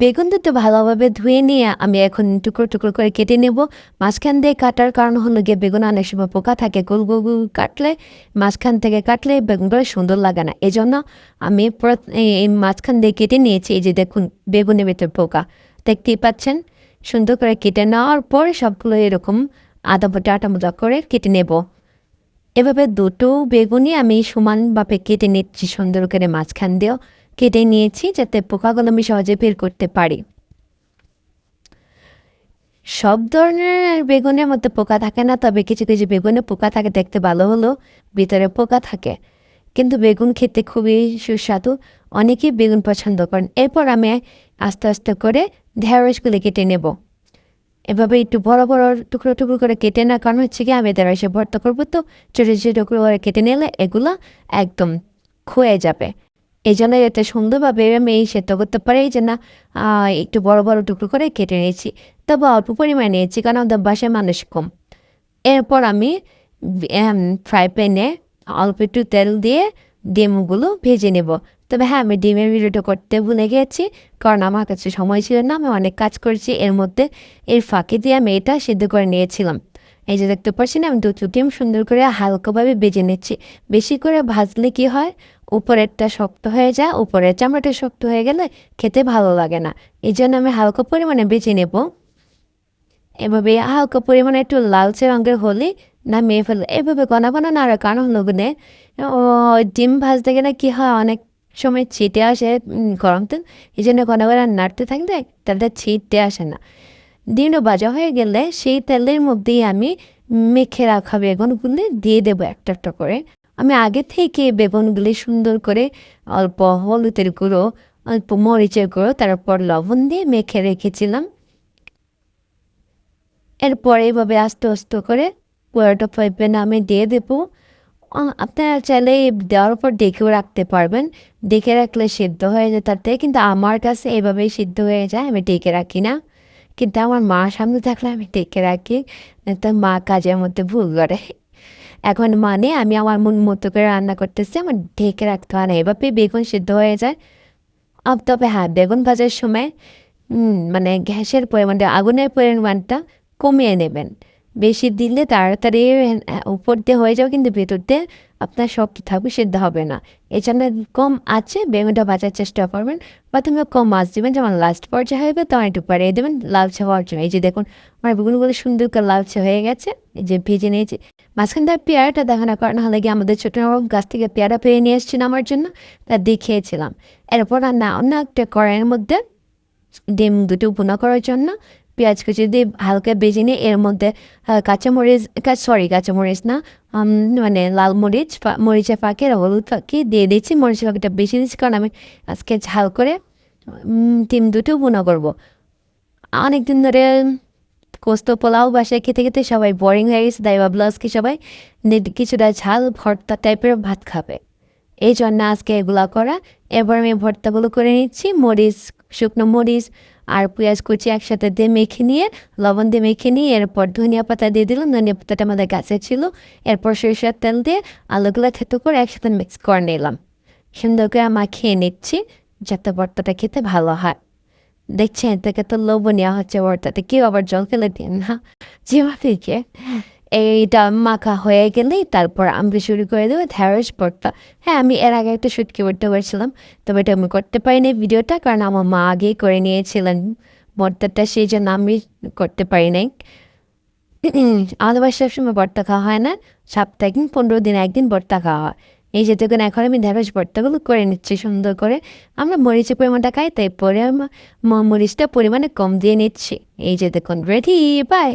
বেগুন দুটো ভালোভাবে ধুয়ে নিয়ে আমি এখন টুকরো টুকরো করে কেটে নেব। মাঝখান দিয়ে কাটার কারণ হলো গিয়ে বেগুন অনেক সময় পোকা থাকে, গোল গোল গোল কাটলে মাঝখান থেকে কাটলে বেগুনগুলো সুন্দর লাগে না। এই জন্য আমি এই মাঝখান দিয়ে কেটে নিয়েছি। এই যে দেখুন বেগুনের ভেতর পোকা দেখতেই পাচ্ছেন। সুন্দর করে কেটে নেওয়ার পর সবগুলো এরকম আধা মোটা আটা মোটা করে কেটে নেব। এভাবে দুটো বেগুনই আমি সমানভাবে কেটে নিচ্ছি, সুন্দর করে মাঝখান দিয়েও কেটে নিয়েছি যাতে পোকাগুলো আমি সহজে বের করতে পারি। সব ধরনের বেগুনের মধ্যে পোকা থাকে না, তবে কিছু কিছু বেগুনে পোকা থাকে, দেখতে ভালো হলেও ভিতরে পোকা থাকে। কিন্তু বেগুন খেতে খুবই সুস্বাদু, অনেকেই বেগুন পছন্দ করেন। এরপর আমি আস্তে আস্তে করে ঢেঁড়সগুলি কেটে নেব। এভাবে একটু বড় বড় টুকরো টুকরো করে কেটে না, কারণ হচ্ছে কি আমি ঢেঁড়সে ভর্তা করবো, তো ছোটো ছোটো টুকরো করে কেটে নিলে এগুলো একদম ক্ষয়ে যাবে। এই জন্য এটা সুন্দরভাবে আমি সেদ্ধ করতে পারি, এই যে না একটু বড় বড় টুকরো করে কেটে নিয়েছি। তবে অল্প পরিমাণে নিয়েছি কারণ আমাদের বাসায় মানুষ কম। এরপর আমি ফ্রাই প্যানে অল্প একটু তেল দিয়ে ডিমগুলো ভেজে নেব। তবে হ্যাঁ, আমি ডিমের ভিডিওটা করতে ভুলে গিয়েছি, কারণ আমার কাছে সময় ছিল না, আমি অনেক কাজ করেছি এর মধ্যে। এর ফাঁকে দিয়ে আমি এটা সিদ্ধ করে নিয়েছিলাম। এই যে দেখতে পাচ্ছি না, আমি দুটো ডিম সুন্দর করে হালকাভাবে ভেজে নিচ্ছি। বেশি করে ভাজলে কি হয়, উপরেরটা শক্ত হয়ে যায়, উপরের চামড়াটা শক্ত হয়ে গেলে খেতে ভালো লাগে না। এই জন্য আমি হালকা পরিমাণে ভেজে নেব। এভাবে হালকা পরিমাণে একটু লালচে রঙের হলে নামিয়ে ফেলে। এভাবে ঘন ঘন নাড়ার কারণ হলো গিয়ে ডিম ভাজতে গেলে কী হয়, অনেক সময় ছিটে আসে গরম তেল। এই জন্য ঘন ঘন নাড়তে থাকলে তেলটা ছিটে আসে না। ডিমটা ভাজা হয়ে গেলে সেই তেলের মধ্যেই আমি মেখে রাখা বেগুনগুলি দিয়ে দেবো একটা একটা করে। আমি আগে থেকে বেগুনগুলি সুন্দর করে অল্প হলুদের গুঁড়ো, অল্প মরিচের গুঁড়ো, তারপর লবণ দিয়ে মেখে রেখেছিলাম। এরপর এইভাবে আস্তে আস্তে করে পুরোটা ফ্রাই প্যানে আমি দিয়ে দেবো। আপনারা চাইলে দেওয়ার পর ডেকেও রাখতে পারবেন, ডেকে রাখলে সিদ্ধ হয়ে যায় তার থেকে, কিন্তু আমার কাছে এভাবেই সিদ্ধ হয়ে যায়, আমি ডেকে রাখি না। কিন্তু আমার মা সামনে থাকলে আমি ডেকে রাখি, তো মা কাজের মধ্যে ভুল করে। এখন মানে আমি আমার মন মতো করে রান্না করতেছি, আমার ঢেকে রাখতে হয় না, এভাবে বেগুন সিদ্ধ হয়ে যায়। তবে হ্যাঁ, বেগুন ভাজার সময় মানে গ্যাসের পরিমাণটা, আগুনের পরিমাণটা কমিয়ে নেবেন। বেশি দিলে তাড়াতাড়ি উপর দিয়ে হয়ে যাবে, কিন্তু ভেতর দিয়ে আপনার শক্ত থাকবে, সিদ্ধ হবে না। এই জন্য কম আছে বেগুনটা ভাজার চেষ্টা করবেন। প্রথমে কম মাছ দেবেন, যেমন লাস্ট পর্যায়ে হবে তখন একটু বাড়িয়ে দেবেন লালচে হওয়ার জন্য। এই যে দেখুন আমার বেগুনগুলো সুন্দর করে লালচে হয়ে গেছে, এই যে ভেজে নিয়েছি। মাঝখান থেকে পেয়ারাটা দেখানোর কারণ হলে গিয়ে আমাদের ছোটো গাছ থেকে পেয়ারা পেয়ে নিয়ে এসেছিল আমার জন্য, তা দেখিয়েছিলাম। এরপর রান্না অন্য একটা কড়াইয়ের মধ্যে ডিম দুটো ভুনা করার জন্য পেঁয়াজ কুচি দিয়ে হালকা ভেজে নিয়ে এর মধ্যে কাঁচামরিচ না, মানে লাল মরিচ, মরিচের ফাঁকে হলুদ ফাঁকি দিয়ে দিচ্ছি। মরিচের ফাঁকিটা বেশি দিচ্ছি কারণ আমি আজকে ঝাল করে ডিম দুটো ভুনা করবো। অনেকদিন ধরে কোস্ত পোলাও বাসায় খেতে খেতে সবাই বোরিং হয়ে গেছে, তাই ভাবলো আজকে সবাই কিছুটা ঝাল ভর্তা টাইপের ভাত খাবে, এই জন্য আজকে এগুলা করা। এবার আমি ভর্তাগুলো করে নিচ্ছি। মরিচ, শুকনো মরিচ আর পেঁয়াজ কুচি একসাথে দিয়ে মেখে নিয়ে, লবণ দিয়ে মেখে নিয়ে এরপর ধনিয়া পাতা দিয়ে দিলাম, ধনিয়া পাতাটা আমাদের গাছে ছিল। এরপর সরিষার তেল দিয়ে আলুগুলো থেতো করে একসাথে মিক্স করে নিলাম, সুন্দর করে মাখিয়ে নিচ্ছি যাতে ভর্তাটা খেতে ভালো হয়। দেখছেন থেকে তো লোভনীয় হচ্ছে ভর্তাটা, কেউ আবার জল ফেলে দিন না যেভাবে। এইটা মাখা হয়ে গেলেই তারপর আমরা শুরু করে দেবো ঢেঁড়স ভর্তা। হ্যাঁ, আমি এর আগে একটা শুটকি ভর্তা করেছিলাম, তবে এটা আমি করতে পারিনি ভিডিওটা, কারণ আমার মা আগেই করে নিয়েছিলেন ভর্তাটা, সেই জন্য আমি করতে পারি নাই। আমাদের বাসায় সবসময় ভর্তা খাওয়া হয় না, সপ্তাহে 15 দিন একদিন ভর্তা খাওয়া হয়। এই যে দেখুন এখন আমি ঢেঁড়স ভর্তাগুলো করে নিচ্ছি সুন্দর করে। আমরা মরিচের পরিমাণটা খাই, তাই পরে মরিচটা পরিমাণে কম দিয়ে নিচ্ছি। এই যে দেখুন রেডি, বাই।